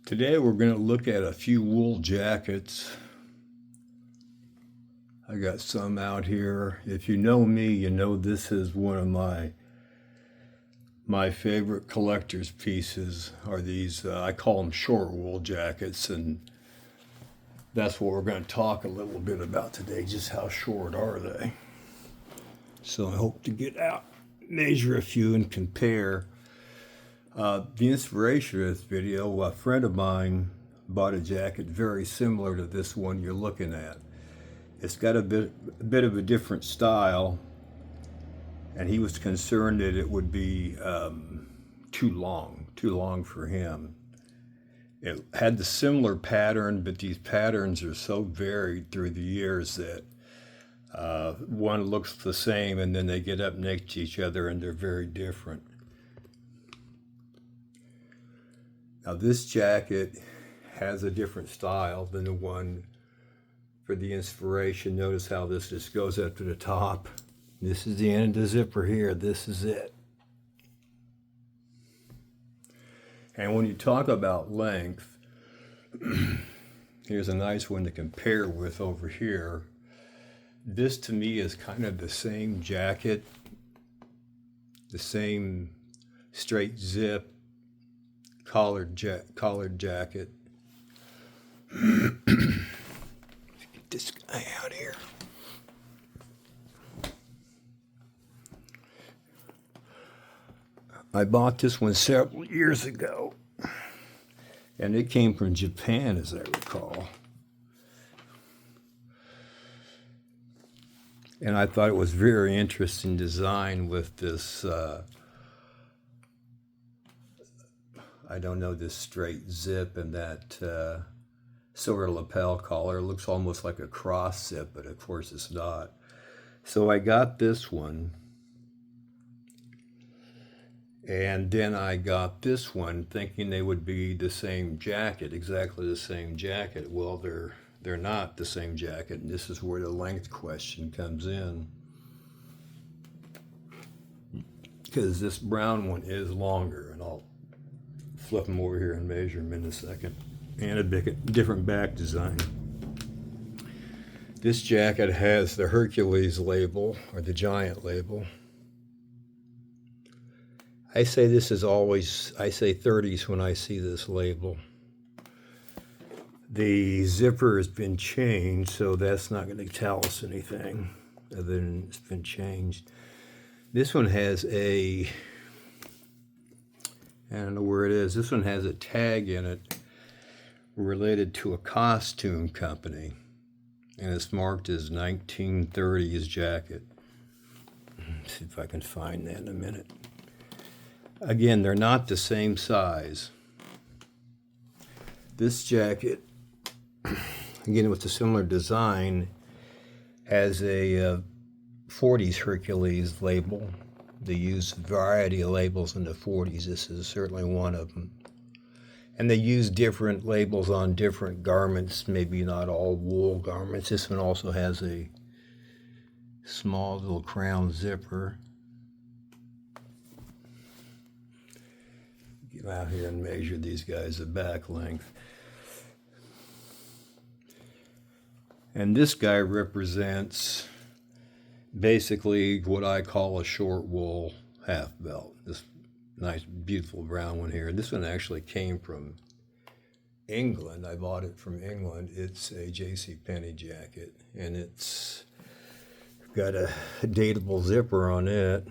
Today we're going to look at a few wool jackets. I got some out here. If you know me, you know this is one of my favorite collector's pieces are these, I call them short wool jackets, and that's what we're going to talk a little bit about today, just how short are they. So I hope to get out, measure a few and compare. The inspiration of this video, a friend of mine bought a jacket very similar to this one you're looking at. It's got a bit of a different style, and he was concerned that it would be too long for him. It had the similar pattern, but these patterns are so varied through the years that one looks the same and then they get up next to each other and they're very different. Now this jacket has a different style than the one for the inspiration. Notice how this just goes up to the top. This is the end of the zipper here. This is it. And when you talk about length, here's a nice one to compare with over here. This to me is kind of the same jacket, the same straight zip, collared jacket. Get this guy out here. I bought this one several years ago, and it came from Japan, as I recall. And I thought it was very interesting design with this, I don't know, this straight zip and that silver lapel collar. It looks almost like a cross zip, but of course it's not. So I got this one. And then I got this one thinking they would be the same jacket, exactly the same jacket. Well, they're not the same jacket, and this is where the length question comes in. Because this brown one is longer, and I'll flip them over here and measure them in a second. And a different back design. This jacket has the Hercules label, or the giant label. I say this is always, I say 30s when I see this label. The zipper has been changed, so that's not going to tell us anything other than it's been changed. This one has I don't know where it is. This one has a tag in it related to a costume company, and it's marked as 1930s jacket. Let's see if I can find that in a minute. Again, they're not the same size. This jacket, again with a similar design, has a 40s Hercules label. They use a variety of labels in the 40s. This is certainly one of them. And they use different labels on different garments, maybe not all wool garments. This one also has a small little crown zipper. Get out here and measure these guys at back length. And this guy represents basically what I call a short wool half belt. This nice, beautiful brown one here. This one actually came from England. I bought it from England. It's a JCPenney jacket, and it's got a dateable zipper on it.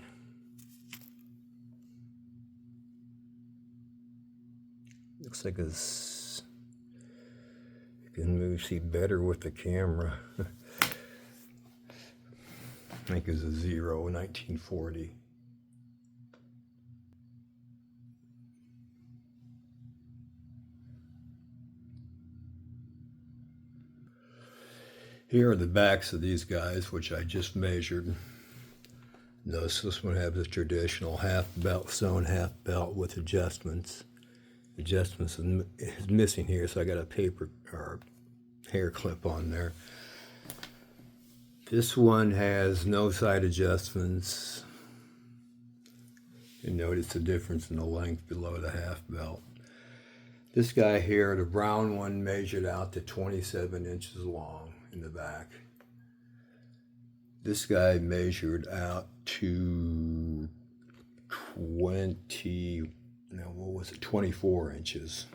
Looks like you can maybe see better with the camera. I think it's a 1940. Here are the backs of these guys, which I just measured. Notice this one has a traditional half belt, sewn half belt with adjustments. Adjustments is missing here, so I got a paper or hair clip on there. This one has no side adjustments. You notice the difference in the length below the half belt. This guy here, the brown one, measured out to 27 inches long in the back. This guy measured out to 24 inches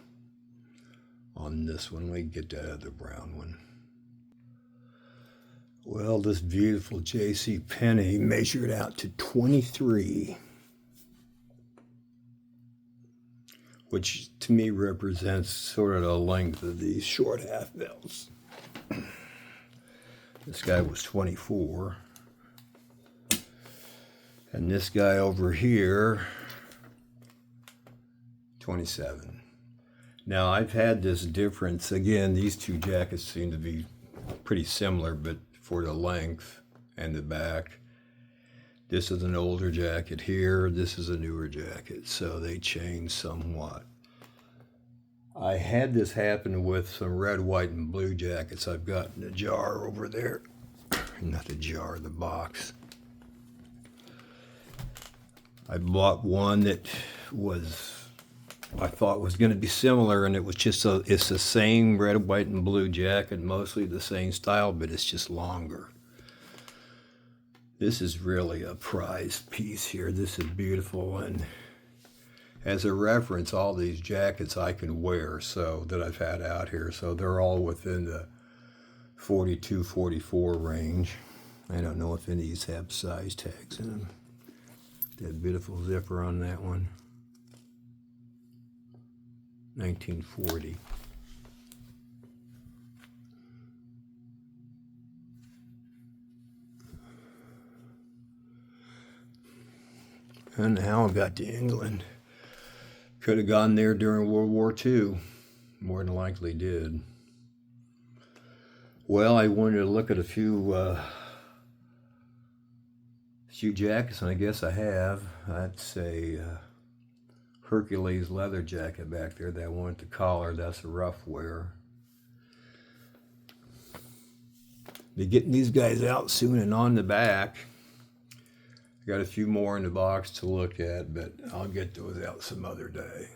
on this one. We get that other brown one. Well, this beautiful J.C. Penney measured out to 23, which to me represents sort of the length of these short half belts. This guy was 24. And this guy over here, 27. Now I've had this difference. Again, these two jackets seem to be pretty similar, but for the length and the back. This is an older jacket here. This is a newer jacket, so they changed somewhat. I had this happen with some red, white, and blue jackets I've got in a jar over there. Not the jar, the box. I bought one that I thought was going to be similar, and it was just it's the same red, white, and blue jacket, mostly the same style, but it's just longer. This is really a prized piece here. This is beautiful, and as a reference, all these jackets I can wear, so that I've had out here, so they're all within the 42, 44 range. I don't know if any of these have size tags in them. That beautiful zipper on that one. 1940. And now I got to England. Could have gone there during World War II. More than likely did. Well, I wanted to look at a few jackets, and I guess I have. I'd say Hercules leather jacket back there that one with the collar. That's a rough wear. Be getting these guys out soon and on the back. I got a few more in the box to look at, but I'll get those out some other day.